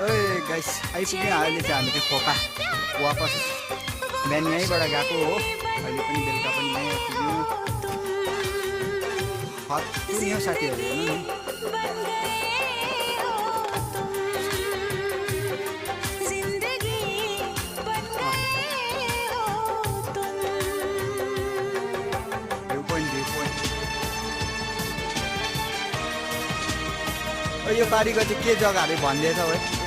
ओए गाइस आइपुग्यो अहिले चाहिँ हामी चाहिँ खोपा वापस बिहान यहीँबाट गएको हो अहिले पनि बेलुका पनि यहीँ आइपुग्यौँ हत्तुन्यो साथीहरू हेर्नु नि यो पारिको चाहिँ के जग्गाहरू भन्दैछ है